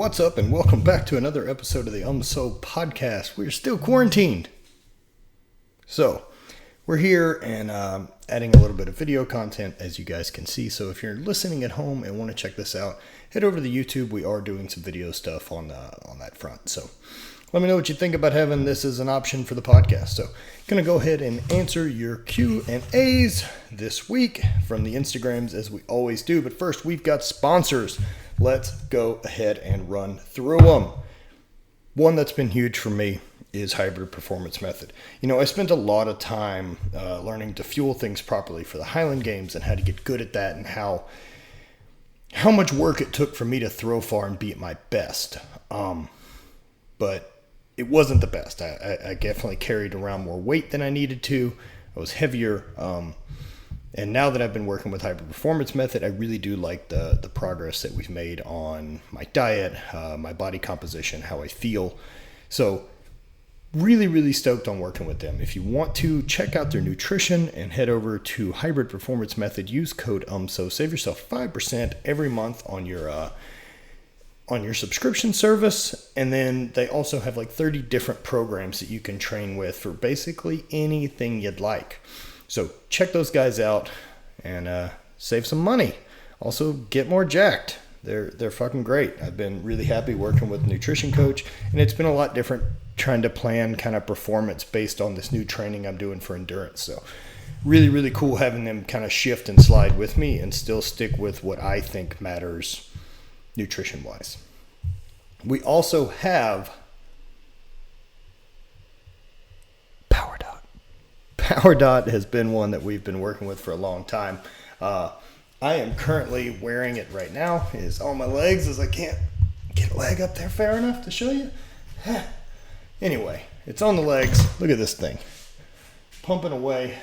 What's up, and welcome back to another episode of the Umso podcast. We're still quarantined. So, we're here and adding a little bit of video content, as you guys can see. So if you're listening at home and want to check this out, head over to the YouTube. We are doing some video stuff on that front. So let me know what you think about having this as an option for the podcast. So going to go ahead and answer your Q&As this week from the Instagrams, as we always do. But first, we've got sponsors. Let's go ahead and run through them. One that's been huge for me is Hybrid Performance Method. You know, I spent a lot of time learning to fuel things properly for the Highland games and how to get good at that, and how much work it took for me to throw far and be at my best. But it wasn't the best. I definitely carried around more weight than I needed to. I was heavier. And now that I've been working with Hybrid Performance Method, I really do like the progress that we've made on my diet, my body composition, how I feel. So really stoked on working with them. If you want to check out their nutrition and head over to Hybrid Performance Method, use code UMSO. Save yourself 5% every month on your subscription service. And then they also have like 30 different programs that you can train with for basically anything you'd like. So check those guys out and save some money. Also get more jacked. They're fucking great. I've been really happy working with a nutrition coach, and it's been a lot different trying to plan kind of performance based on this new training I'm doing for endurance. So really cool having them kind of shift and slide with me and still stick with what I think matters nutrition wise. We also have PowerDot has been one that we've been working with for a long time. I am currently wearing it right now. It is on my legs, as I can't get a leg up there fair enough to show you. Anyway, it's on the legs. Look at this thing. Pumping away.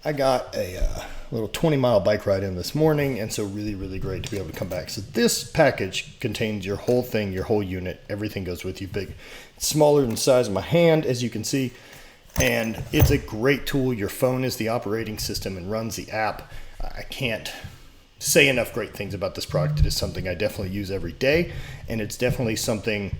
I got a little 20-mile bike ride in this morning, and so really great to be able to come back. So this package contains your whole thing, your whole unit. Everything goes with you. Big. It's smaller than the size of my hand, as you can see. And it's a great tool. Your phone is the operating system and runs the app. I can't say enough great things about this product. It is something I definitely use every day, and it's definitely something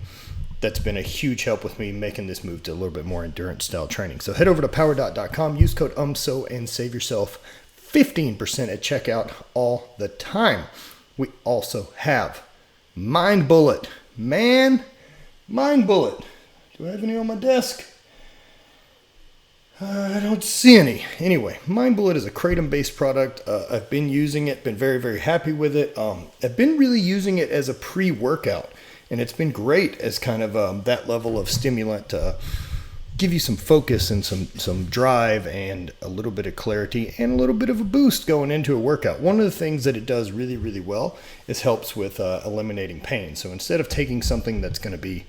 that's been a huge help with me making this move to a little bit more endurance style training. So head over to powerdot.com, use code UMSO, and save yourself 15% at checkout all the time. We also have Mind Bullet. Mind Bullet. Do I have any on my desk? I don't see any. Anyway, Mind Bullet is a kratom-based product. I've been using it, been very happy with it. I've been really using it as a pre-workout, and it's been great as kind of that level of stimulant to give you some focus and some drive and a little bit of clarity and a little bit of a boost going into a workout. One of the things that it does really well is helps with eliminating pain. So instead of taking something that's going to be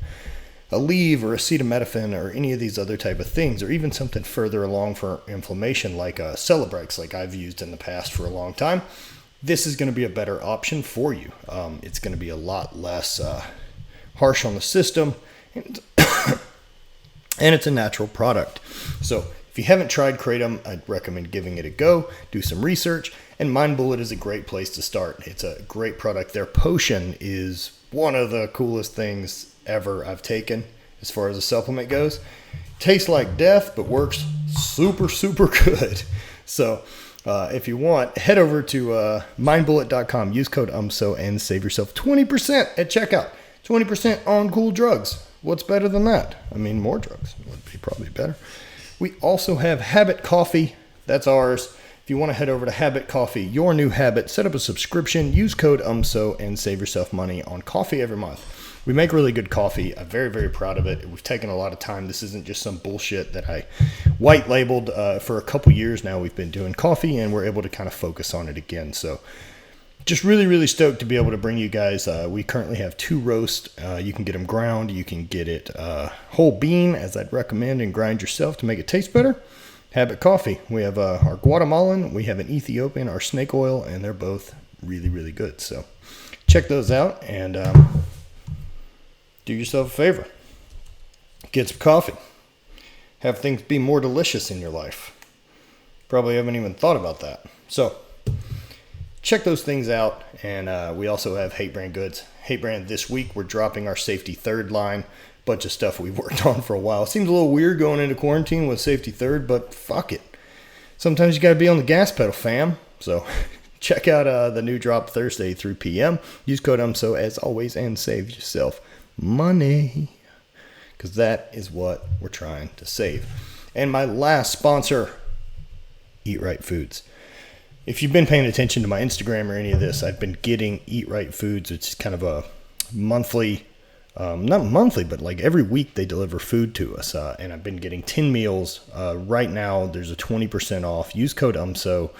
a Aleve or acetaminophen or any of these other type of things, or even something further along for inflammation like Celebrex, like I've used in the past for a long time, this is going to be a better option for you. It's going to be a lot less harsh on the system, and it's a natural product. So if you haven't tried kratom, I'd recommend giving it a go. Do some research, and Mind Bullet is a great place to start. It's a great product. Their potion is one of the coolest things ever I've taken as far as a supplement goes. Tastes like death, but works super good. So if you want, head over to mindbullet.com, use code UMSO, and save yourself 20% at checkout. 20% on cool drugs. What's better than that? I mean, more drugs would be probably better. We also have Habit Coffee. That's ours. If you want to head over to Habit Coffee, your new habit, set up a subscription, use code UMSO, and save yourself money on coffee every month. We make really good coffee. I'm very proud of it. We've taken a lot of time. This isn't just some bullshit that I white labeled. For a couple years now, we've been doing coffee, and we're able to kind of focus on it again. So just really stoked to be able to bring you guys. We currently have 2 roasts. You can get them ground. You can get it whole bean, as I'd recommend, and grind yourself to make it taste better. Habit Coffee. We have our Guatemalan. We have an Ethiopian, our snake oil, and they're both really good. So check those out, and do yourself a favor. Get some coffee. Have things be more delicious in your life. Probably haven't even thought about that. So check those things out. And we also have Hate Brand goods. Hate Brand this week, we're dropping our Safety Third line. Bunch of stuff we've worked on for a while. Seems a little weird going into quarantine with Safety Third, but fuck it. Sometimes you got to be on the gas pedal, fam. So check out the new drop Thursday, 3 p.m. Use code UMSO as always and save yourself money, because that is what we're trying to save. And my last sponsor, Eat Right Foods. If you've been paying attention to my Instagram or any of this, I've been getting Eat Right Foods. It's kind of a monthly, not monthly, but like every week they deliver food to us. And I've been getting 10 meals. Right now, there's a 20% off. Use code UMSO.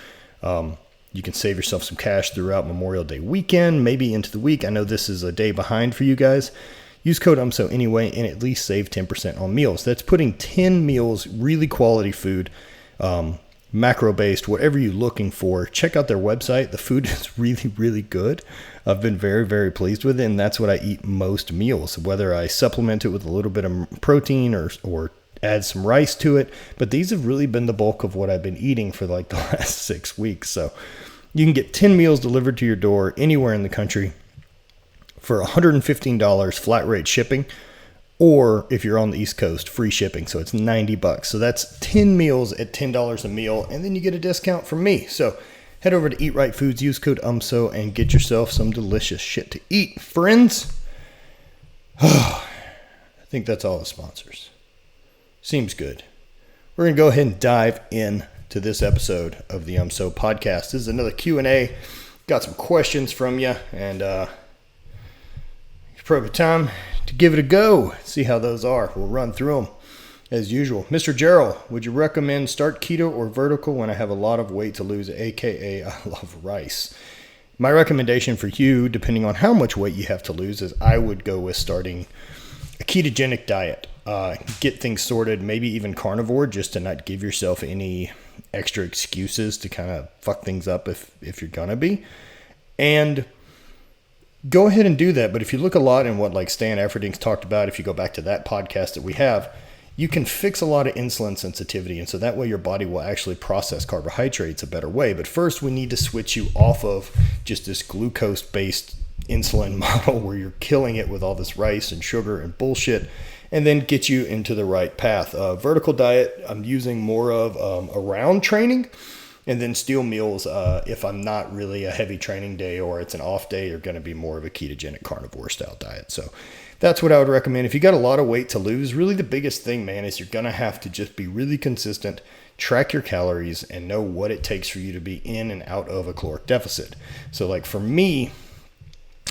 You can save yourself some cash throughout Memorial Day weekend, maybe into the week. I know this is a day behind for you guys. Use code UMSO anyway and at least save 10% on meals. That's putting 10 meals, really quality food, macro-based, whatever you're looking for. Check out their website. The food is really, really good. I've been very, very pleased with it, and that's what I eat most meals, whether I supplement it with a little bit of protein or add some rice to it. But these have really been the bulk of what I've been eating for like the last 6 weeks. So you can get 10 meals delivered to your door anywhere in the country for $115 flat rate shipping, or if you're on the East Coast, free shipping. So it's $90. So that's 10 meals at $10 a meal, and then you get a discount from me. So head over to Eat Right Foods, use code UMSO, and get yourself some delicious shit to eat, friends. I think that's all the sponsors. Seems good. We're going to go ahead and dive into this episode of the UMSO podcast. This is another Q&A. Got some questions from you, and appropriate time to give it a go. See how those are. We'll run through them as usual. Mr. Gerald, would you recommend start keto or vertical when I have a lot of weight to lose, aka I love rice? My recommendation for you, depending on how much weight you have to lose, is I would go with starting a ketogenic diet. Get things sorted, maybe even carnivore, just to not give yourself any extra excuses to kind of fuck things up if you're gonna be. And go ahead and do that. But if you look a lot in what like Stan Efferding's talked about, if you go back to that podcast that we have, you can fix a lot of insulin sensitivity. And so that way your body will actually process carbohydrates a better way. But first we need to switch you off of just this glucose-based insulin model where you're killing it with all this rice and sugar and bullshit, and then get you into the right path. Vertical diet, I'm using more of around training. And then steel meals, if I'm not really a heavy training day or it's an off day, are going to be more of a ketogenic carnivore style diet. So that's what I would recommend. If you got a lot of weight to lose, really the biggest thing, man, is you're going to have to just be really consistent, track your calories, and know what it takes for you to be in and out of a caloric deficit. So like for me,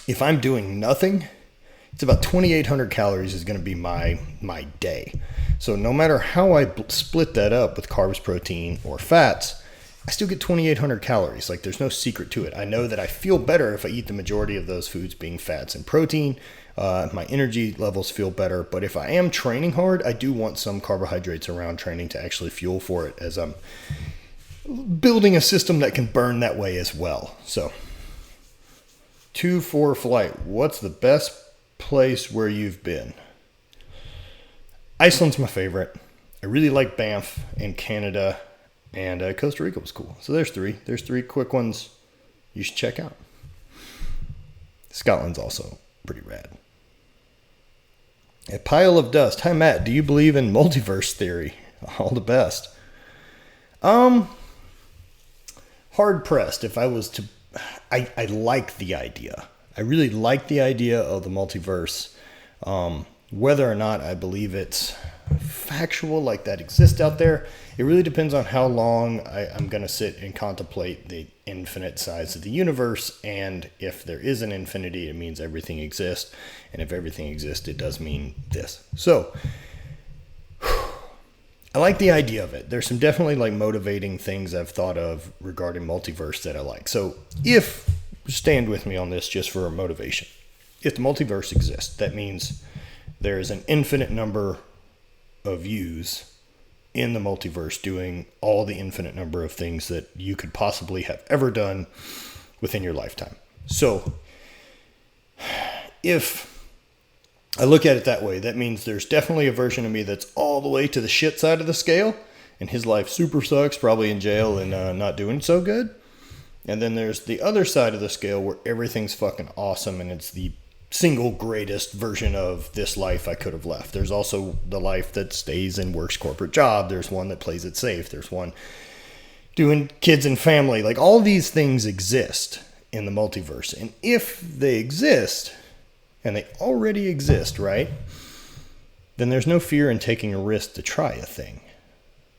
if I'm doing nothing, it's about 2,800 calories is going to be my day. So no matter how I split that up with carbs, protein, or fats, I still get 2,800 calories. Like there's no secret to it. I know that I feel better if I eat the majority of those foods being fats and protein. My energy levels feel better. But if I am training hard, I do want some carbohydrates around training to actually fuel for it, as I'm building a system that can burn that way as well. So 2 for flight. What's the best place where you've been? Iceland's my favorite. I really like Banff in Canada. And Costa Rica was cool. So there's 3. There's 3 quick ones you should check out. Scotland's also pretty rad. A pile of dust. Hi, Matt. Do you believe in multiverse theory? All the best. Hard pressed. If I was to, I like the idea. I really like the idea of the multiverse. Whether or not I believe it's factual, like that exists out there, it really depends on how long I'm going to sit and contemplate the infinite size of the universe. And if there is an infinity, it means everything exists. And if everything exists, it does mean this. So I like the idea of it. There's some definitely like motivating things I've thought of regarding multiverse that I like. So if, stand with me on this just for motivation. If the multiverse exists, that means there is an infinite number of yous in the multiverse doing all the infinite number of things that you could possibly have ever done within your lifetime. So if I look at it that way, that means there's definitely a version of me that's all the way to the shit side of the scale, and his life super sucks, probably in jail and not doing so good. And then there's the other side of the scale where everything's fucking awesome and it's the single greatest version of this life I could have left. There's also the life that stays and works corporate job. There's one that plays it safe. There's one doing kids and family. Like, all these things exist in the multiverse. And if they exist, and they already exist, right? Then there's no fear in taking a risk to try a thing.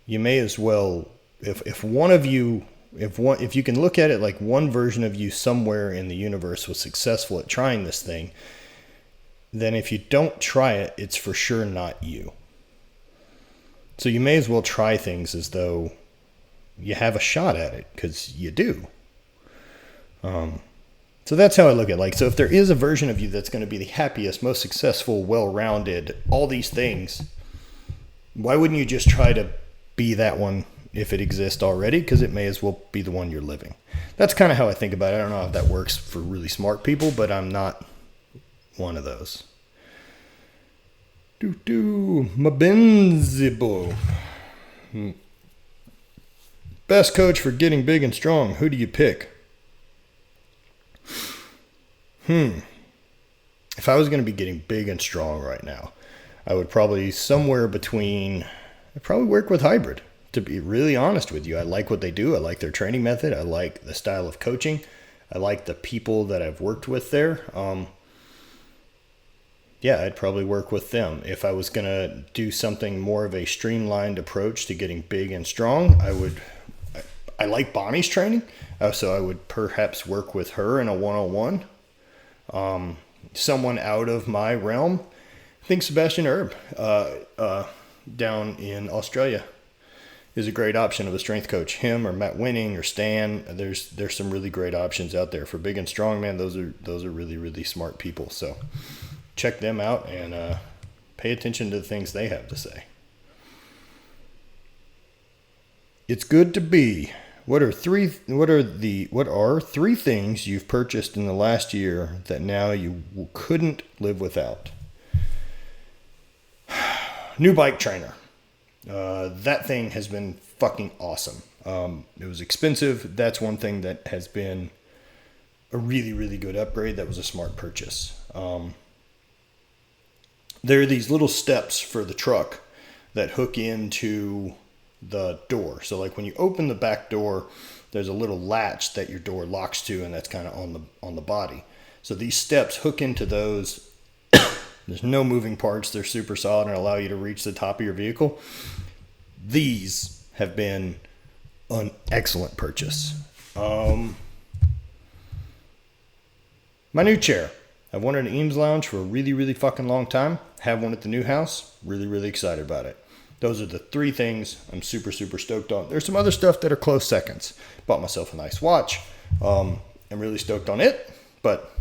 You may as well, if one of you, if you can look at it like one version of you somewhere in the universe was successful at trying this thing, then if you don't try it, it's for sure not you. So you may as well try things as though you have a shot at it, because you do. So that's how I look at it. Like, so if there is a version of you that's going to be the happiest, most successful, well-rounded, all these things, why wouldn't you just try to be that one if it exists already? Because it may as well be the one you're living. That's kind of how I think about it. I don't know if that works for really smart people, but I'm not one of those. Mabenzibo. Best coach for getting big and strong. Who do you pick? If I was going to be getting big and strong right now, I would probably I'd probably work with Hybrid, to be really honest with you. I like what they do. I like their training method. I like the style of coaching. I like the people that I've worked with there. Yeah, I'd probably work with them. If I was going to do something more of a streamlined approach to getting big and strong, I like Bonnie's training. So I would perhaps work with her in a one-on-one. Someone out of my realm, I think Sebastian Erb down in Australia is a great option of a strength coach. Him or Matt Winning or Stan. There's some really great options out there for big and strong, man. Those are really, really smart people. So check them out and pay attention to the things they have to say. It's good to be. What are three things you've purchased in the last year that now you couldn't live without? New bike trainer. That thing has been fucking awesome. It was expensive. That's one thing that has been a really, really good upgrade. That was a smart purchase. There are these little steps for the truck that hook into the door. So like when you open the back door, there's a little latch that your door locks to, and that's kind of on the body. So these steps hook into those. There's no moving parts. They're super solid and allow you to reach the top of your vehicle. These have been an excellent purchase. My new chair. I've wanted an Eames lounge for a really, really fucking long time. Have one at the new house. Really, really excited about it. Those are the three things I'm super, super stoked on. There's some other stuff that are close seconds. Bought myself a nice watch. I'm really stoked on it, but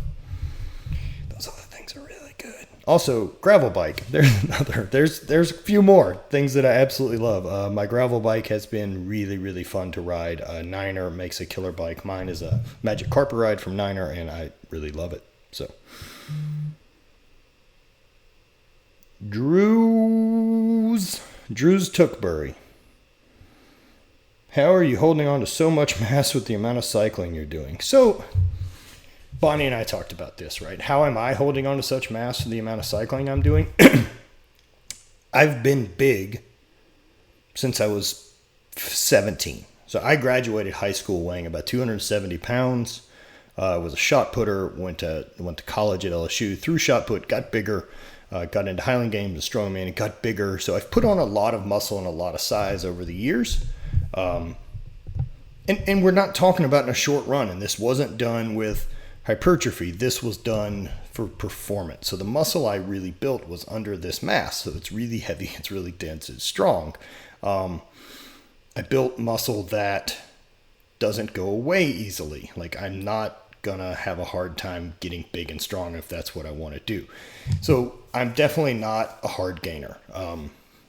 those other things are really good. Also, gravel bike. There's a few more things that I absolutely love. My gravel bike has been really, really fun to ride. Niner makes a killer bike. Mine is a Magic Carpet Ride from Niner, and I really love it. So, Drew's Tookbury. How are you holding on to so much mass with the amount of cycling you're doing? So, Bonnie and I talked about this, right? How am I holding on to such mass with the amount of cycling I'm doing? I've been big since I was 17. So I graduated high school weighing about 270 pounds. Was a shot putter, went to college at LSU, threw shot put, got bigger, got into Highland games and Strongman and got bigger. So I've put on a lot of muscle and a lot of size over the years. And we're not talking about in a short run. And this wasn't done with hypertrophy. This was done for performance. So the muscle I really built was under this mass. So it's really heavy, it's really dense, it's strong. I built muscle that doesn't go away easily. Like, I'm not gonna have a hard time getting big and strong if that's what I want to do. So I'm definitely not a hard gainer.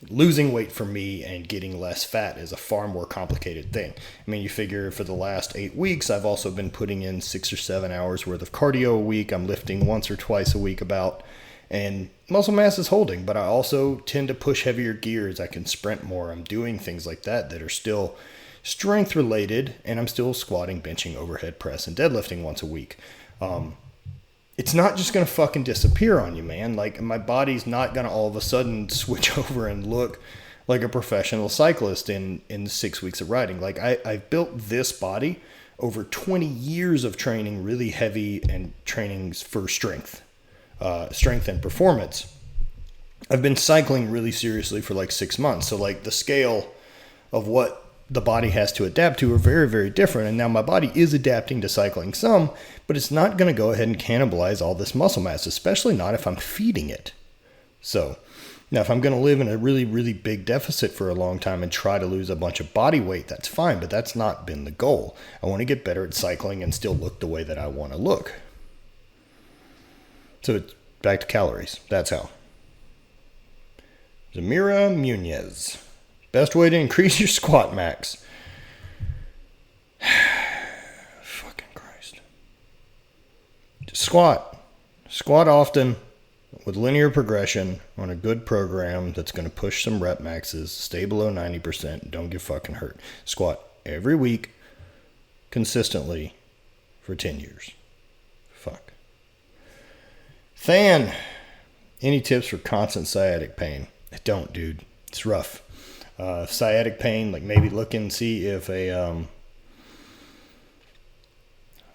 Losing weight for me and getting less fat is a far more complicated thing. I mean, you figure for the last 8 weeks, I've also been putting in 6 or 7 hours worth of cardio a week. I'm lifting once or twice a week about, and muscle mass is holding, but I also tend to push heavier gears. I can sprint more. I'm doing things like that that are still strength related, and I'm still squatting, benching, overhead press, and deadlifting once a week. It's not just going to fucking disappear on you, man. Like, my body's not going to all of a sudden switch over and look like a professional cyclist in 6 weeks of riding. Like, I've built this body over 20 years of training really heavy and trainings for strength and performance. I've been cycling really seriously for like 6 months. So like the scale of what the body has to adapt to are very, very different. And now my body is adapting to cycling some, but it's not going to go ahead and cannibalize all this muscle mass, especially not if I'm feeding it. So now if I'm going to live in a really, really big deficit for a long time and try to lose a bunch of body weight, that's fine, but that's not been the goal. I want to get better at cycling and still look the way that I want to look. So it's back to calories. That's how. Zamira Munez. Best way to increase your squat max. Fucking Christ. Just squat. Squat often with linear progression on a good program that's going to push some rep maxes. Stay below 90%. Don't get fucking hurt. Squat every week consistently for 10 years. Fuck. Than. Any tips for constant sciatic pain? I don't, dude. It's rough. Sciatic pain, like maybe look and see if a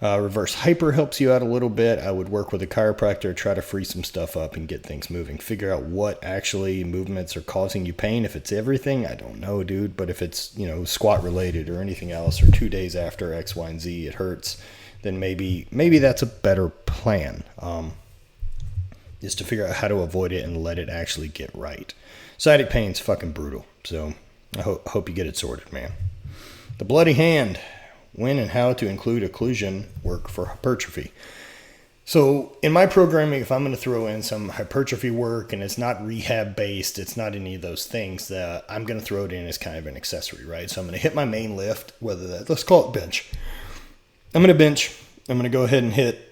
reverse hyper helps you out a little bit. I would work with a chiropractor, try to free some stuff up and get things moving. Figure out what actually movements are causing you pain. If it's everything, I don't know, dude. But if it's, squat related or anything else, or 2 days after X, Y, and Z, it hurts, then maybe that's a better plan. Is to figure out how to avoid it and let it actually get right. Sciatic pain's fucking brutal. So I hope you get it sorted, man. The bloody hand. When and how to include occlusion work for hypertrophy. So in my programming, if I'm going to throw in some hypertrophy work and it's not rehab based, it's not any of those things, that I'm going to throw it in as kind of an accessory, right? So I'm going to hit my main lift, let's call it bench. I'm going to bench. I'm going to go ahead and hit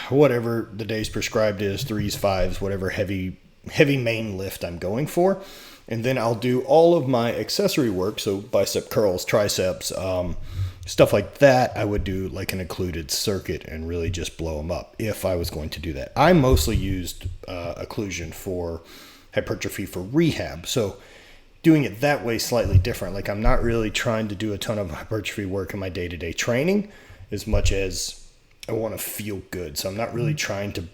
whatever the day's prescribed is, 3s, 5s, whatever heavy main lift I'm going for. And then I'll do all of my accessory work. So bicep curls, triceps, stuff like that. I would do like an occluded circuit and really just blow them up if I was going to do that. I mostly used occlusion for hypertrophy for rehab. So doing it that way is slightly different. Like, I'm not really trying to do a ton of hypertrophy work in my day-to-day training as much as I want to feel good. So I'm not really trying to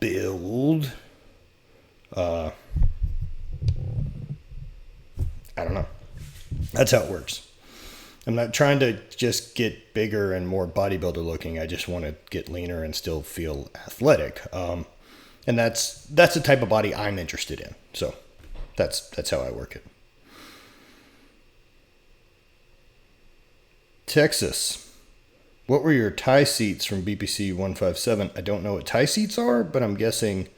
build, I don't know. That's how it works. I'm not trying to just get bigger and more bodybuilder looking. I just want to get leaner and still feel athletic. And that's the type of body I'm interested in. So that's how I work it. Texas. What were your tie seats from BPC 157? I don't know what tie seats are, but I'm guessing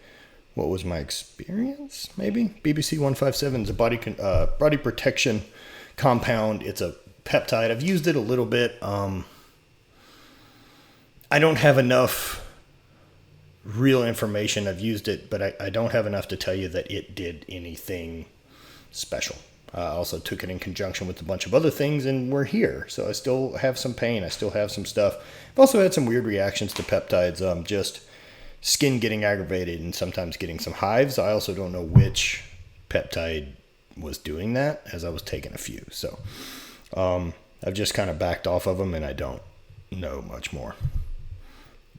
what was my experience, maybe? BPC 157 is a body protection compound. It's a peptide. I've used it a little bit. I don't have enough real information. I've used it, but I don't have enough to tell you that it did anything special. I also took it in conjunction with a bunch of other things, and we're here. So I still have some pain. I still have some stuff. I've also had some weird reactions to peptides, just skin getting aggravated and sometimes getting some hives. I also don't know which peptide was doing that, as I was taking a few. So I've just kind of backed off of them, and I don't know much more.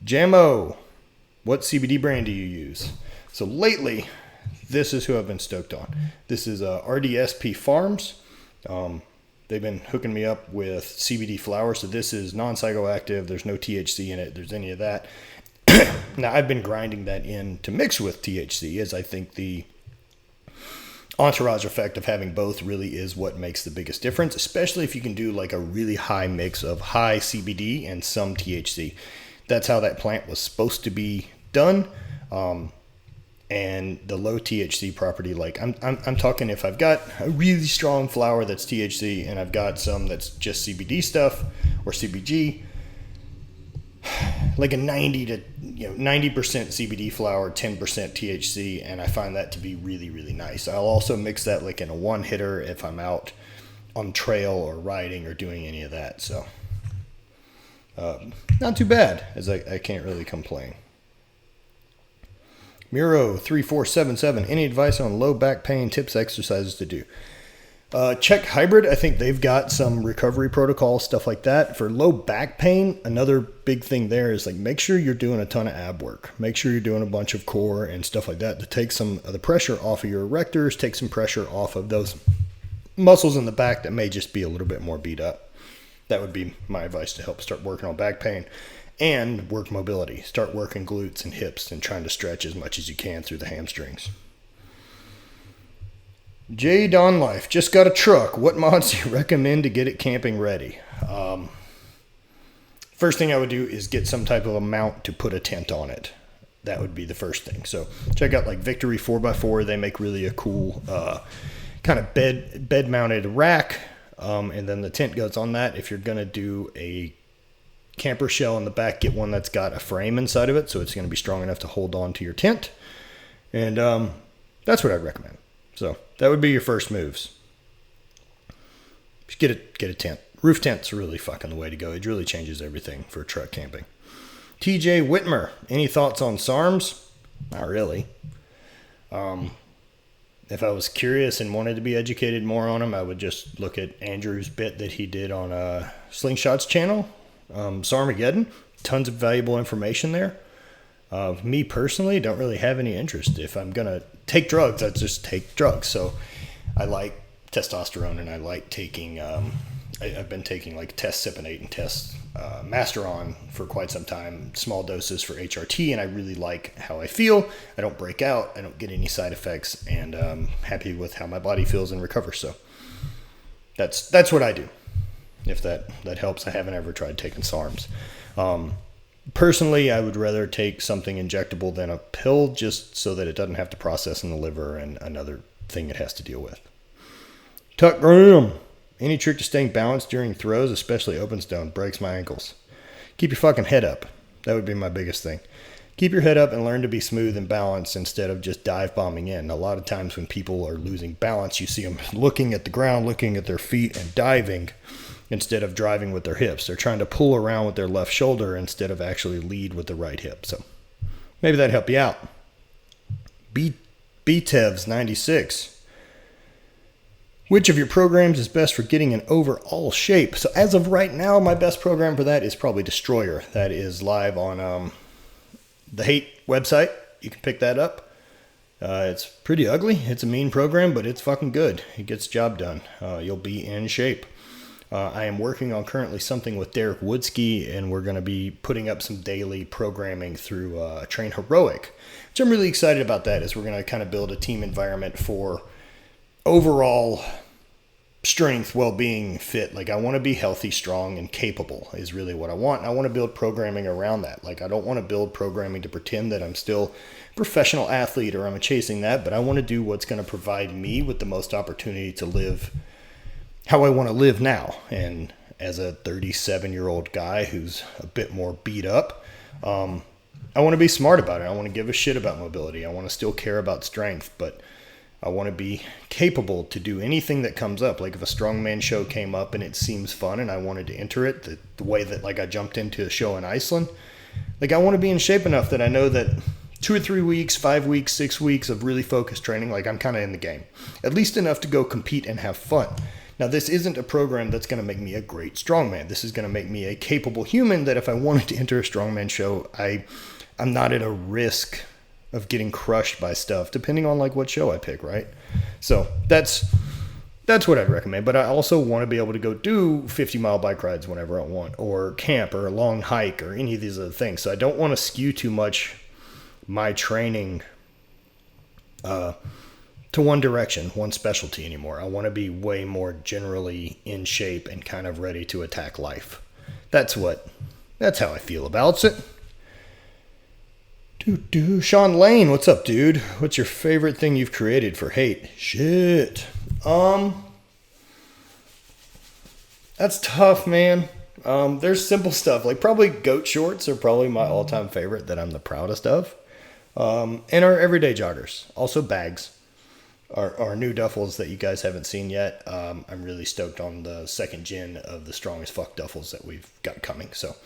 Jamo, what CBD brand do you use? So lately, this is who I've been stoked on. This is RDSP Farms. They've been hooking me up with CBD flower. So this is non-psychoactive. There's no THC in it. There's any of that. Now, I've been grinding that in to mix with THC, as I think the entourage effect of having both really is what makes the biggest difference, especially if you can do like a really high mix of high CBD and some THC. That's how that plant was supposed to be done. And the low THC property, like I'm talking, if I've got a really strong flower that's THC and I've got some that's just CBD stuff or CBG, like a 90% CBD flower, 10% THC, and I find that to be really, really nice. I'll also mix that like in a one hitter if I'm out on trail or riding or doing any of that. So not too bad, as I can't really complain. Miro3477, any advice on low back pain, tips, exercises to do? Check Hybrid. I think they've got some recovery protocols, stuff like that. For low back pain, another big thing there is like make sure you're doing a ton of ab work. Make sure you're doing a bunch of core and stuff like that to take some of the pressure off of your erectors, take some pressure off of those muscles in the back that may just be a little bit more beat up. That would be my advice to help start working on back pain. And work mobility. Start working glutes and hips and trying to stretch as much as you can through the hamstrings. J. Don Life, just got a truck. What mods do you recommend to get it camping ready? First thing I would do is get some type of a mount to put a tent on it. That would be the first thing. So check out like Victory 4x4. They make really a cool kind of bed mounted rack. And then the tent goes on that. If you're going to do a camper shell in the back, get one that's got a frame inside of it, so it's going to be strong enough to hold on to your tent. And that's what I'd recommend. So that would be your first moves. Just get a tent. Roof tent's really fucking the way to go. It really changes everything for truck camping. TJ Whitmer, any thoughts on SARMs? Not really. If I was curious and wanted to be educated more on them, I would just look at Andrew's bit that he did on Slingshot's channel. Sarmageddon, tons of valuable information there. Me personally, don't really have any interest. If I'm going to take drugs, I just take drugs. So I like testosterone and I like taking, I've been taking like test Cypionate and test Masteron for quite some time, small doses for HRT, and I really like how I feel. I don't break out, I don't get any side effects, and I'm happy with how my body feels and recovers. So that's what I do. If that helps. I haven't ever tried taking SARMs. Personally, I would rather take something injectable than a pill, just so that it doesn't have to process in the liver and another thing it has to deal with. Tuck Graham, any trick to staying balanced during throws, especially open stone? Breaks my ankles. Keep your fucking head up. That would be my biggest thing. Keep your head up and learn to be smooth and balanced instead of just dive bombing in. A lot of times when people are losing balance, you see them looking at the ground, looking at their feet and diving instead of driving with their hips. They're trying to pull around with their left shoulder instead of actually lead with the right hip. So maybe that'd help you out. BTEVs 96. Which of your programs is best for getting an overall shape? So as of right now, my best program for that is probably Destroyer. That is live on the HVIII website. You can pick that up. It's pretty ugly. It's a mean program, but it's fucking good. It gets the job done. You'll be in shape. I am working on currently something with Derek Woodski, and we're going to be putting up some daily programming through Train Heroic, which I'm really excited about. That is we're going to kind of build a team environment for overall strength, well-being, fit. Like I want to be healthy, strong, and capable is really what I want. And I want to build programming around that. Like I don't want to build programming to pretend that I'm still a professional athlete or I'm chasing that, but I want to do what's going to provide me with the most opportunity to live how I want to live now. And as a 37-year-old guy who's a bit more beat up, I want to be smart about it. I want to give a shit about mobility. I want to still care about strength, but I want to be capable to do anything that comes up. Like if a strongman show came up and it seems fun and I wanted to enter it, the way that like I jumped into a show in Iceland, like I want to be in shape enough that I know that 2 or 3 weeks, 5 weeks, 6 weeks of really focused training, like I'm kind of in the game. At least enough to go compete and have fun. Now, this isn't a program that's going to make me a great strongman. This is going to make me a capable human that if I wanted to enter a strongman show, I'm not at a risk of getting crushed by stuff, depending on like what show I pick, right? So that's what I'd recommend. But I also want to be able to go do 50-mile bike rides whenever I want, or camp, or a long hike, or any of these other things. So I don't want to skew too much my training to one direction, one specialty anymore. I want to be way more generally in shape and kind of ready to attack life. That's how I feel about it. Sean Lane, what's up, dude? What's your favorite thing you've created for hate? Shit. That's tough, man. There's simple stuff. Like probably goat shorts are probably my all-time favorite that I'm the proudest of. And our everyday joggers. Also bags. our new duffels that you guys haven't seen yet. I'm really stoked on the second gen of the strong as fuck duffels that we've got coming. So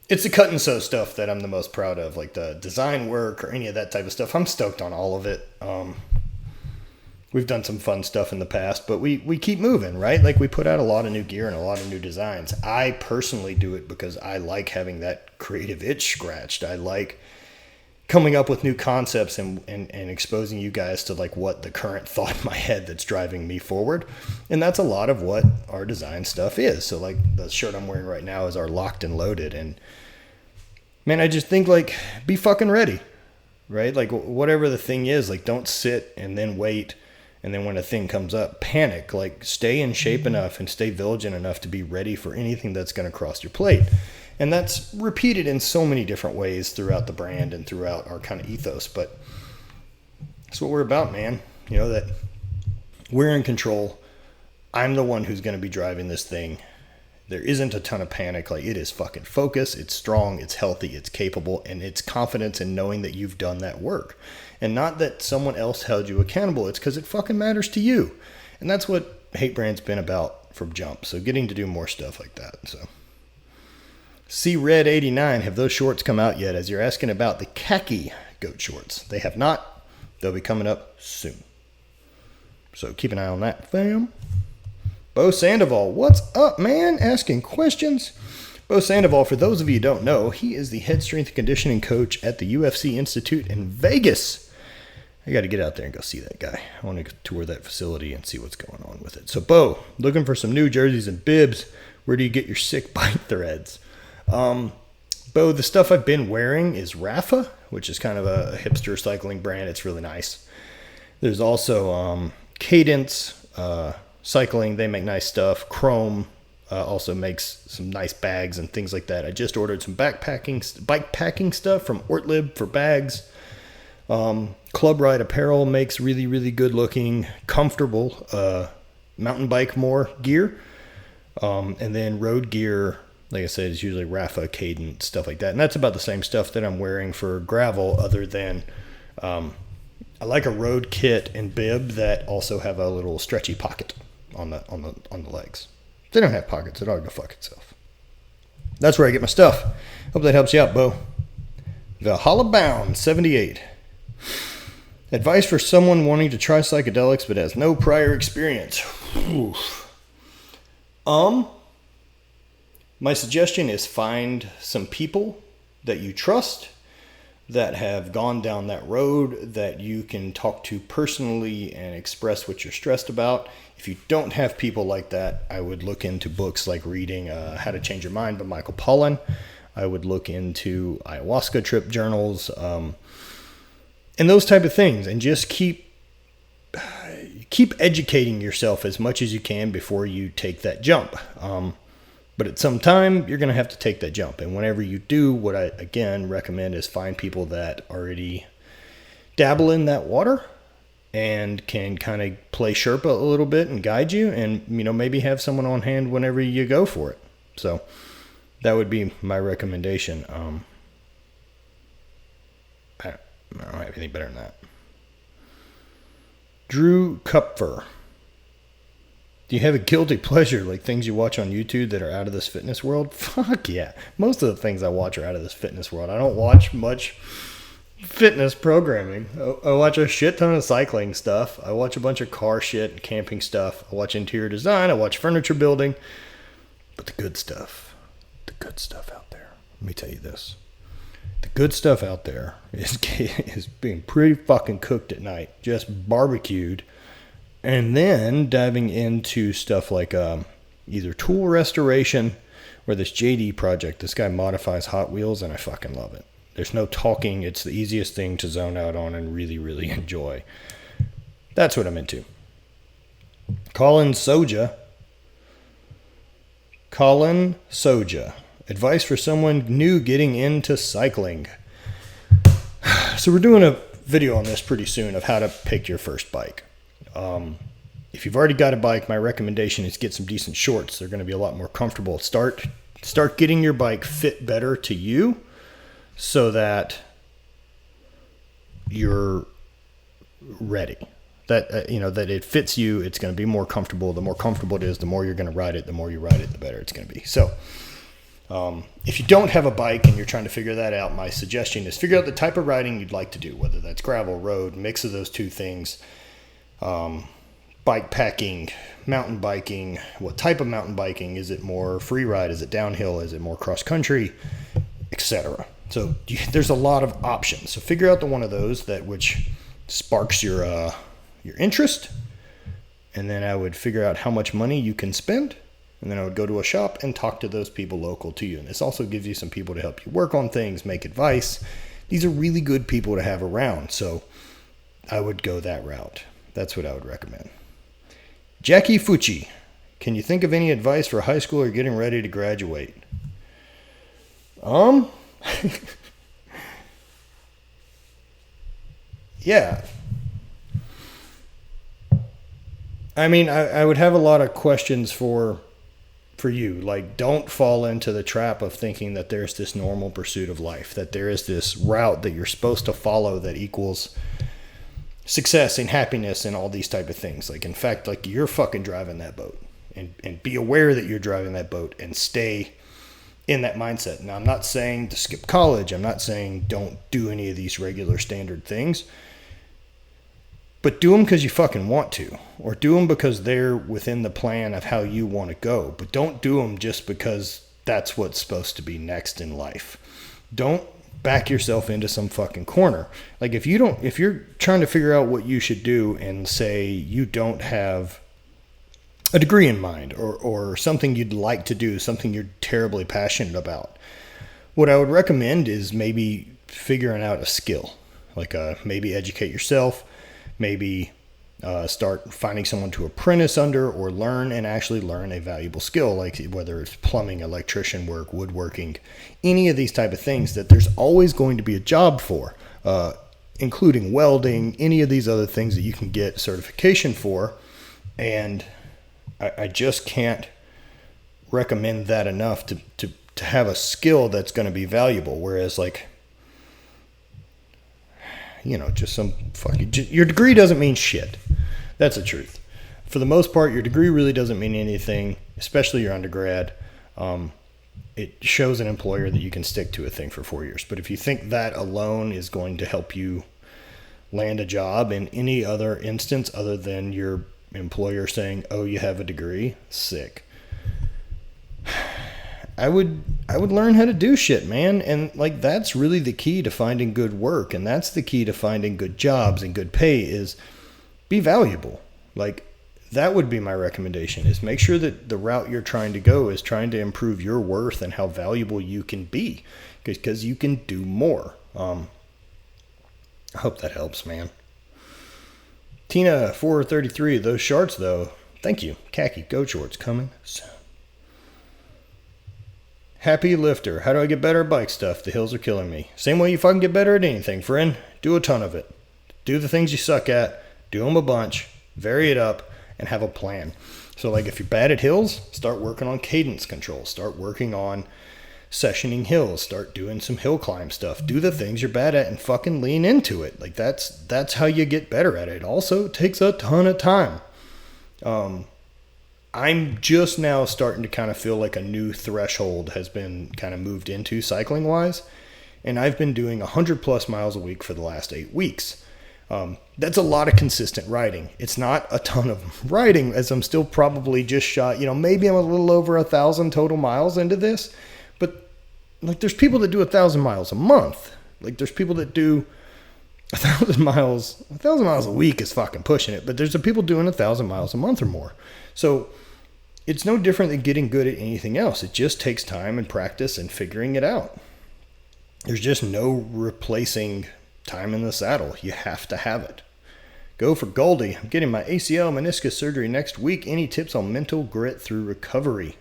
it's the cut and sew stuff that I'm the most proud of, like the design work or any of that type of stuff. I'm stoked on all of it. We've done some fun stuff in the past, but we keep moving, right? Like we put out a lot of new gear and a lot of new designs. I personally do it because I like having that creative itch scratched. I like coming up with new concepts and exposing you guys to like what the current thought in my head that's driving me forward. And that's a lot of what our design stuff is. So like the shirt I'm wearing right now is our Locked and Loaded. And man, I just think like, be fucking ready, right? Like whatever the thing is, like don't sit and then wait. And then when a thing comes up, panic. Like stay in shape enough and stay vigilant enough to be ready for anything that's going to cross your plate. And that's repeated in so many different ways throughout the brand and throughout our kind of ethos. But that's what we're about, man. You know, that we're in control. I'm the one who's going to be driving this thing. There isn't a ton of panic. Like it is fucking focus. It's strong. It's healthy. It's capable. And it's confidence in knowing that you've done that work. And not that someone else held you accountable. It's because it fucking matters to you. And that's what Hate Brand's been about from jump. So getting to do more stuff like that. So C Red 89, have those shorts come out yet? As you're asking about the khaki goat shorts. They have not. They'll be coming up soon. So keep an eye on that, fam. Bo Sandoval, what's up, man? Asking questions. Bo Sandoval, for those of you who don't know, he is the head strength and conditioning coach at the UFC Institute in Vegas. I got to get out there and go see that guy. I want to tour that facility and see what's going on with it. So, Bo, looking for some new jerseys and bibs. Where do you get your sick bike threads? Bo, the stuff I've been wearing is Rafa, which is kind of a hipster cycling brand. It's really nice. There's also Cadence Cycling. They make nice stuff. Chrome also makes some nice bags and things like that. I just ordered some bike packing stuff from Ortlib for bags. Club Ride Apparel makes really, really good looking, comfortable mountain bike more gear. And then road gear, like I said, is usually Rafa, Cadence, stuff like that. And that's about the same stuff that I'm wearing for gravel, other than I like a road kit and bib that also have a little stretchy pocket on the legs. If they don't have pockets, it ought to go fuck itself. That's where I get my stuff. Hope that helps you out, Bo. Valhalla Bound 78. Advice for someone wanting to try psychedelics but has no prior experience. Oof. My suggestion is find some people that you trust that have gone down that road that you can talk to personally and express what you're stressed about. If you don't have people like that, I would look into books like reading How to Change Your Mind by Michael Pollan. I would look into ayahuasca trip journals, and those type of things, and just keep educating yourself as much as you can before you take that jump. But at some time, you're going to have to take that jump. And whenever you do, what I, again, recommend is find people that already dabble in that water and can kind of play Sherpa a little bit and guide you, and, you know, maybe have someone on hand whenever you go for it. So that would be my recommendation. I don't have anything better than that. Drew Kupfer. Do you have a guilty pleasure, like things you watch on YouTube that are out of this fitness world? Fuck yeah. Most of the things I watch are out of this fitness world. I don't watch much fitness programming. I watch a shit ton of cycling stuff. I watch a bunch of car shit and camping stuff. I watch interior design. I watch furniture building. But the good stuff out there, let me tell you this. The good stuff out there is being pretty fucking cooked at night, just barbecued. And then diving into stuff like either tool restoration or this JD project. This guy modifies Hot Wheels, and I fucking love it. There's no talking. It's the easiest thing to zone out on and really, really enjoy. That's what I'm into. Colin Soja. Advice for someone new getting into cycling. So we're doing a video on this pretty soon of how to pick your first bike. If you've already got a bike, my recommendation is get some decent shorts. They're going to be a lot more comfortable. Start getting your bike fit better to you so that you're ready. that that it fits you. It's going to be more comfortable. The more comfortable it is, the more you're going to ride it. The more you ride it, the better it's going to be. So if you don't have a bike and you're trying to figure that out, my suggestion is figure out the type of riding you'd like to do, whether that's gravel, road, mix of those two things, bike packing, mountain biking. What type of mountain biking? Is it more free ride? Is it downhill? Is it more cross country, etc.? So there's a lot of options. So figure out the one of those which sparks your interest, and then I would figure out how much money you can spend. And then I would go to a shop and talk to those people local to you. And this also gives you some people to help you work on things, make advice. These are really good people to have around. So I would go that route. That's what I would recommend. Jackie Fucci, can you think of any advice for high school or getting ready to graduate? Yeah. I mean, I would have a lot of questions for you. Like, don't fall into the trap of thinking that there's this normal pursuit of life, that there is this route that you're supposed to follow that equals success and happiness and all these type of things. Like, in fact, like, you're fucking driving that boat, and be aware that you're driving that boat and stay in that mindset. Now, I'm not saying to skip college. I'm not saying don't do any of these regular standard things. But do them because you fucking want to, or do them because they're within the plan of how you want to go. But don't do them just because that's what's supposed to be next in life. Don't back yourself into some fucking corner. Like, if you're trying to figure out what you should do and say you don't have a degree in mind or something you'd like to do, something you're terribly passionate about, what I would recommend is maybe figuring out a skill. Like, maybe educate yourself. Maybe start finding someone to apprentice under or learn a valuable skill, like whether it's plumbing, electrician work, woodworking, any of these type of things that there's always going to be a job for, including welding, any of these other things that you can get certification for. And I just can't recommend that enough to have a skill that's going to be valuable. Whereas, like, just some fucking... Your degree doesn't mean shit. That's the truth. For the most part, your degree really doesn't mean anything, especially your undergrad. It shows an employer that you can stick to a thing for 4 years. But if you think that alone is going to help you land a job in any other instance other than your employer saying, oh, you have a degree, sick. I would learn how to do shit, man. And like, that's really the key to finding good work. And that's the key to finding good jobs and good pay is be valuable. Like, that would be my recommendation, is make sure that the route you're trying to go is trying to improve your worth and how valuable you can be, because you can do more. I hope that helps, man. Tina 433, those shorts though. Thank you. Khaki goat shorts coming soon. Happy lifter. How do I get better at bike stuff? The hills are killing me. Same way you fucking get better at anything, friend. Do a ton of it. Do the things you suck at. Do them a bunch. Vary it up. And have a plan. So, like, if you're bad at hills, start working on cadence control. Start working on sessioning hills. Start doing some hill climb stuff. Do the things you're bad at and fucking lean into it. Like, that's how you get better at it. Also, it takes a ton of time. I'm just now starting to kind of feel like a new threshold has been kind of moved into cycling wise. And I've been doing 100 plus miles a week for the last 8 weeks. That's a lot of consistent riding. It's not a ton of riding, as I'm still probably just shot, maybe I'm a little over 1,000 total miles into this, but like, there's people that do 1,000 miles a month. Like, there's people that do 1,000 miles. 1,000 miles a week is fucking pushing it, but there's the people doing 1,000 miles a month or more. So it's no different than getting good at anything else. It just takes time and practice and figuring it out. There's just no replacing time in the saddle. You have to have it. Go for Goldie. I'm getting my ACL meniscus surgery next week. Any tips on mental grit through recovery?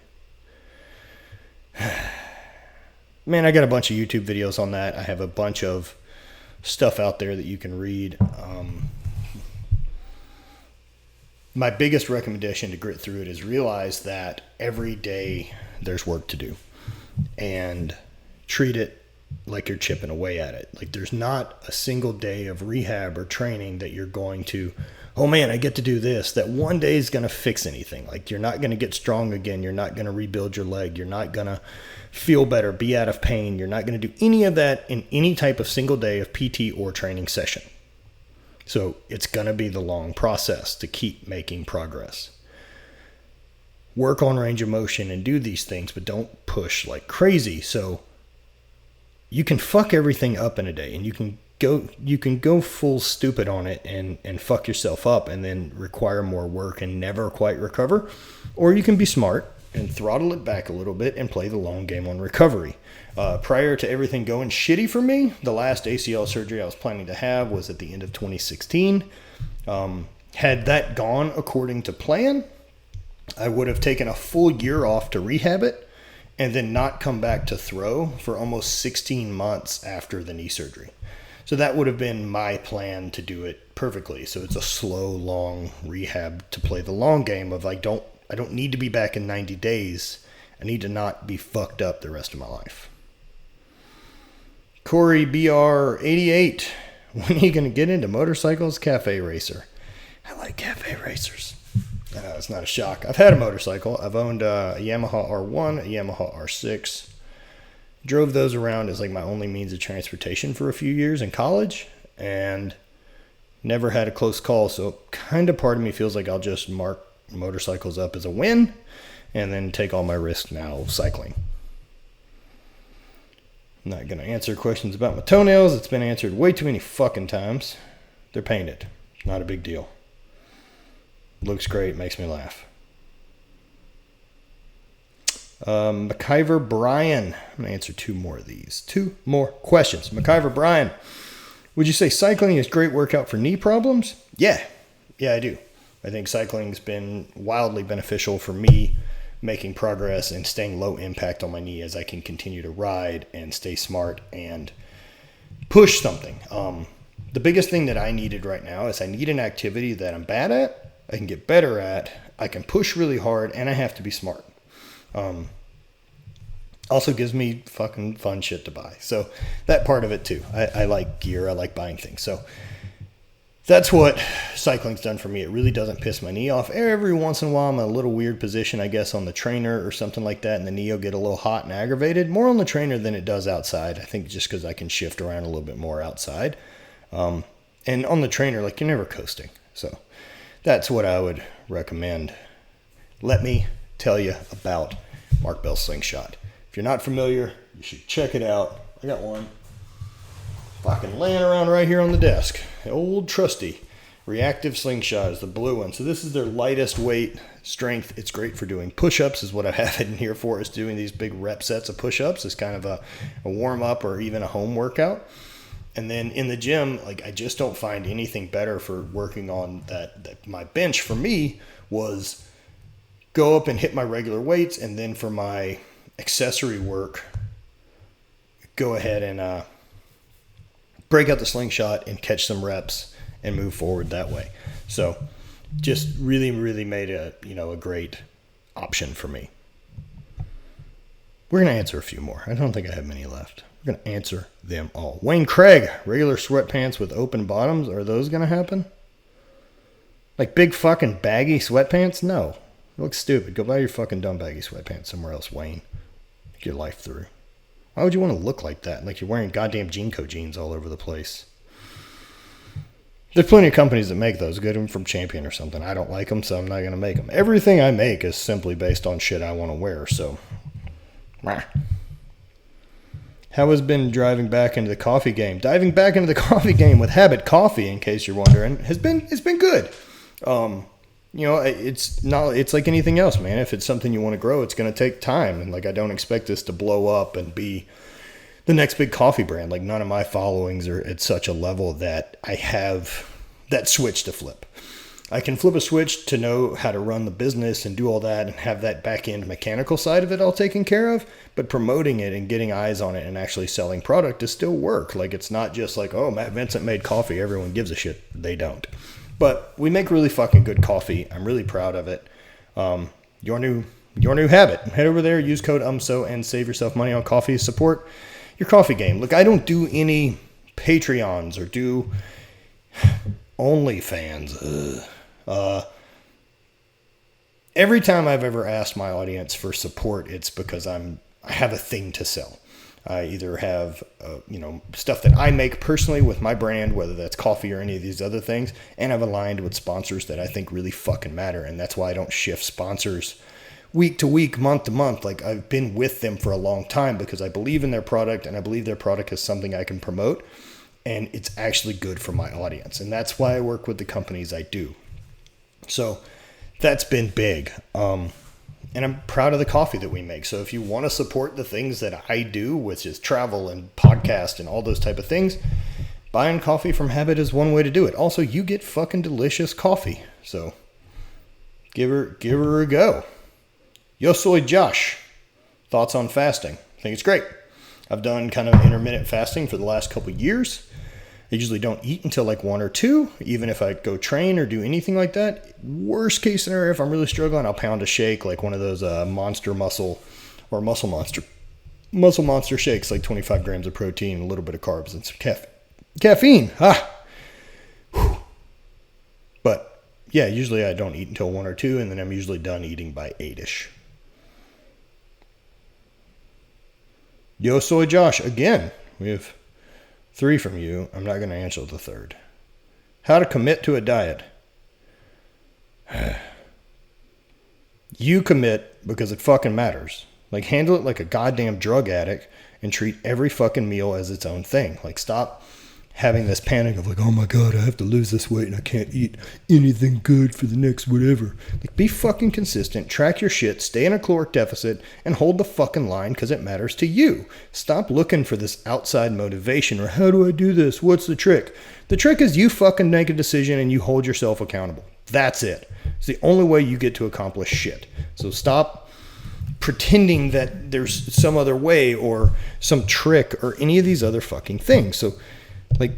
Man, I got a bunch of YouTube videos on that. I have a bunch of stuff out there that you can read. My biggest recommendation to grit through it is realize that every day there's work to do, and treat it like you're chipping away at it. Like there's not a single day of rehab or training that you're going to, oh man, I get to do this, that one day is going to fix anything. Like you're not going to get strong again. You're not going to rebuild your leg. You're not going to feel better, be out of pain. You're not going to do any of that in any type of single day of PT or training session. So it's going to be the long process to keep making progress. Work on range of motion and do these things, but don't push like crazy. So you can fuck everything up in a day, and you can go full stupid on it and fuck yourself up and then require more work and never quite recover. Or you can be smart and throttle it back a little bit and play the long game on recovery. Prior to everything going shitty for me, the last ACL surgery I was planning to have was at the end of 2016. Had that gone according to plan, I would have taken a full year off to rehab it and then not come back to throw for almost 16 months after the knee surgery. So that would have been my plan to do it perfectly. So it's a slow, long rehab to play the long game of I don't need to be back in 90 days. I need to not be fucked up the rest of my life. Corey BR88, when are you going to get into motorcycles? Cafe racer. I like cafe racers. It's not a shock. I've had a motorcycle. I've owned a Yamaha R1, a Yamaha R6. Drove those around as like my only means of transportation for a few years in college and never had a close call. So kind of part of me feels like I'll just mark motorcycles up as a win and then take all my risks now cycling. I'm not going to answer questions about my toenails. It's been answered way too many fucking times. They're painted. Not a big deal. Looks great, makes me laugh. McIver Brian. I'm going to answer two more of these. Two more questions. McIver Brian. Would you say cycling is a great workout for knee problems? Yeah, I do. I think cycling's been wildly beneficial for me making progress and staying low impact on my knee as I can continue to ride and stay smart and push something. The biggest thing that I needed right now is I need an activity that I'm bad at, I can get better at, I can push really hard, and I have to be smart. Also gives me fucking fun shit to buy. So that part of it too. I like gear. I like buying things. So that's what cycling's done for me. It really doesn't piss my knee off. Every once in a while I'm in a little weird position, I guess, on the trainer or something like that, and the knee will get a little hot and aggravated. More on the trainer than it does outside. I think just because I can shift around a little bit more outside. And on the trainer, like, you're never coasting. So that's what I would recommend. Let me tell you about Mark Bell's Slingshot. If you're not familiar, you should check it out. I got one fucking laying around right here on the desk. The old trusty reactive Slingshot is the blue one. So this is their lightest weight strength. It's great for doing push-ups is what I have it in here for, is doing these big rep sets of push-ups as kind of a warm-up or even a home workout. And then in the gym, like, I just don't find anything better for working on that. My bench for me was go up and hit my regular weights, and then for my accessory work, go ahead and break out the Slingshot and catch some reps and move forward that way. So just really, really made a great option for me. We're going to answer a few more. I don't think I have many left. We're going to answer them all. Wayne Craig, regular sweatpants with open bottoms. Are those going to happen? Like big fucking baggy sweatpants? No. It looks stupid. Go buy your fucking dumb baggy sweatpants somewhere else, Wayne. Get your life through. Why would you want to look like that? Like you're wearing goddamn Jinko jeans all over the place. There's plenty of companies that make those. Get them from Champion or something. I don't like them, so I'm not going to make them. Everything I make is simply based on shit I want to wear, so. How has been driving back into the coffee game? Diving back into the coffee game with Habit Coffee, in case you're wondering, it's been good. It's like anything else, man. If it's something you want to grow, it's going to take time. And like, I don't expect this to blow up and be the next big coffee brand. Like, none of my followings are at such a level that I have that switch to flip. I can flip a switch to know how to run the business and do all that and have that back end mechanical side of it all taken care of, but promoting it and getting eyes on it and actually selling product is still work. Like, it's not just like, oh, Matt Vincent made coffee, everyone gives a shit. They don't. But we make really fucking good coffee. I'm really proud of it. Your new habit. Head over there, use code UMSO, and save yourself money on coffee. Support your coffee game. Look, I don't do any Patreons or do OnlyFans. Every time I've ever asked my audience for support, it's because I have a thing to sell. I either have, stuff that I make personally with my brand, whether that's coffee or any of these other things, and I've aligned with sponsors that I think really fucking matter. And that's why I don't shift sponsors week to week, month to month. Like, I've been with them for a long time because I believe in their product, and I believe their product is something I can promote, and it's actually good for my audience. And that's why I work with the companies I do. So that's been big. And I'm proud of the coffee that we make. So if you want to support the things that I do, which is travel and podcast and all those type of things, buying coffee from Habit is one way to do it. Also, you get fucking delicious coffee. So give her a go. Yo soy Josh. Thoughts on fasting? I think it's great. I've done kind of intermittent fasting for the last couple of years. I usually don't eat until like 1 or 2, even if I go train or do anything like that. Worst case scenario, if I'm really struggling, I'll pound a shake, like one of those Monster Muscle or Muscle Monster shakes, like 25 grams of protein, a little bit of carbs, and some caffeine. Whew. But yeah, usually I don't eat until 1 or 2, and then I'm usually done eating by 8-ish. Yo soy Josh. Again, we have 3 from you. I'm not going to answer the 3rd. How to commit to a diet. You commit because it fucking matters. Like, handle it like a goddamn drug addict and treat every fucking meal as its own thing. Like, stop having this panic of like, oh my God, I have to lose this weight and I can't eat anything good for the next whatever. Like, be fucking consistent, track your shit, stay in a caloric deficit, and hold the fucking line because it matters to you. Stop looking for this outside motivation or how do I do this? What's the trick? The trick is you fucking make a decision and you hold yourself accountable. That's it. It's the only way you get to accomplish shit. So stop pretending that there's some other way or some trick or any of these other fucking things. So, like,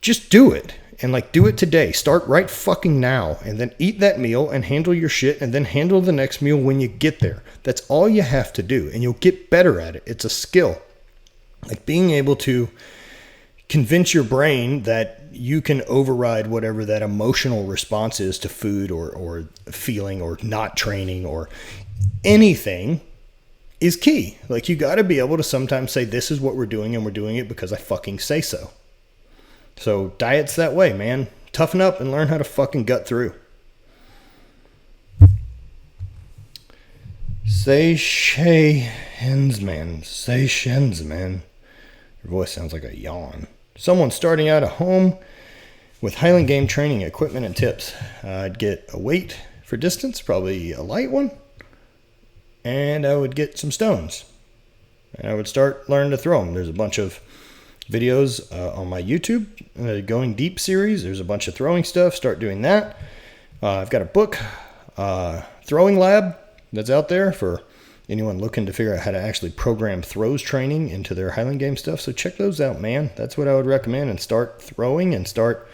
just do it. And, like, do it today. Start right fucking now. And then eat that meal and handle your shit. And then handle the next meal when you get there. That's all you have to do. And you'll get better at it. It's a skill. Like, being able to convince your brain that you can override whatever that emotional response is to food or feeling or not training or anything is key. Like, you got to be able to sometimes say, this is what we're doing and we're doing it because I fucking say so. So diet's that way, man. Toughen up and learn how to fucking gut through. Seychelles, man. Your voice sounds like a yawn. Someone starting out at home with Highland game training equipment and tips. I'd get a weight for distance, probably a light one. And I would get some stones. And I would start learning to throw them. There's a bunch of videos on my YouTube, Going Deep series. There's a bunch of throwing stuff. Start doing that. I've got a book, Throwing Lab, that's out there for anyone looking to figure out how to actually program throws training into their Highland game stuff. So check those out, man. That's what I would recommend. And start throwing and start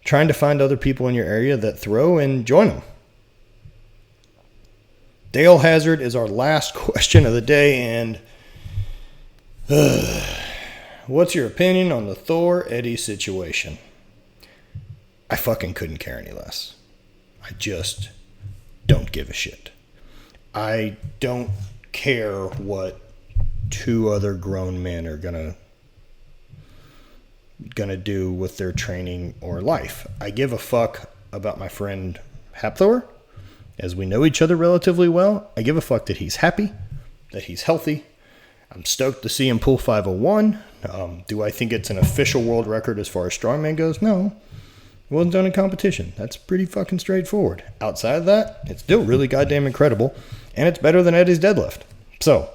trying to find other people in your area that throw and join them. Dale Hazard is our last question of the day. And what's your opinion on the Thor-Eddie situation? I fucking couldn't care any less. I just don't give a shit. I don't care what 2 other grown men are gonna do with their training or life. I give a fuck about my friend Hapthor. As we know each other relatively well, I give a fuck that he's happy, that he's healthy. I'm stoked to see him pull 501. Do I think it's an official world record as far as Strongman goes? No. It wasn't done in competition. That's pretty fucking straightforward. Outside of that, it's still really goddamn incredible. And it's better than Eddie's deadlift. So,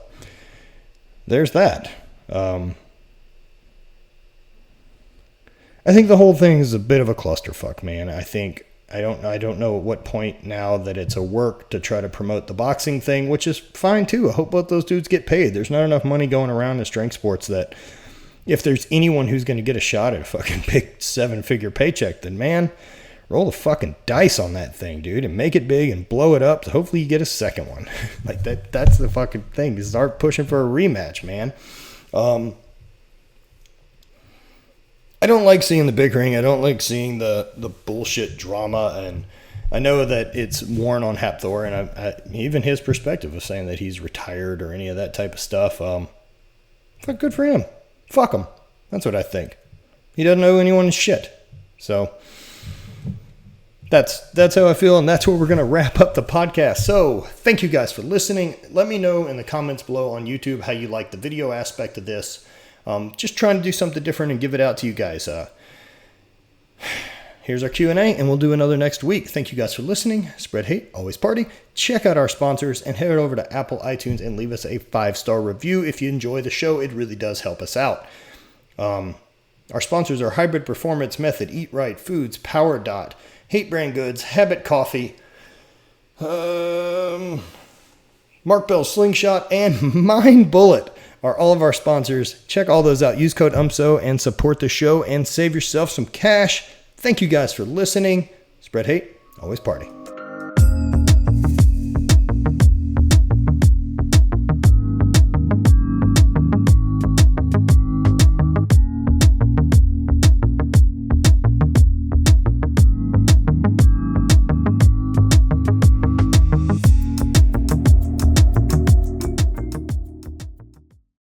there's that. I think the whole thing is a bit of a clusterfuck, man. I don't know at what point now that it's a work to try to promote the boxing thing, which is fine too. I hope both those dudes get paid. There's not enough money going around in strength sports that if there's anyone who's going to get a shot at a fucking big 7-figure paycheck, then man, roll the fucking dice on that thing, dude, and make it big and blow it up. So hopefully you get a second one. Like that's the fucking thing. Start pushing for a rematch, man. I don't like seeing the bickering. I don't like seeing the bullshit drama. And I know that it's worn on Hathor, and even his perspective of saying that he's retired or any of that type of stuff. Good for him. Fuck him. That's what I think. He doesn't owe anyone shit. So that's how I feel, and that's where we're going to wrap up the podcast. So thank you guys for listening. Let me know in the comments below on YouTube how you like the video aspect of this. Just trying to do something different and give it out to you guys. Here's our Q&A, and we'll do another next week. Thank you guys for listening. Spread hate, always party. Check out our sponsors and head over to Apple iTunes and leave us a 5-star review if you enjoy the show. It really does help us out. Our sponsors are Hybrid Performance Method, Eat Right Foods, Power Dot, Hate Brand Goods, Habit Coffee, Mark Bell's Slingshot, and Mind Bullet are all of our sponsors. Check all those out. Use code UMSO and support the show and save yourself some cash. Thank you guys for listening. Spread hate, always party.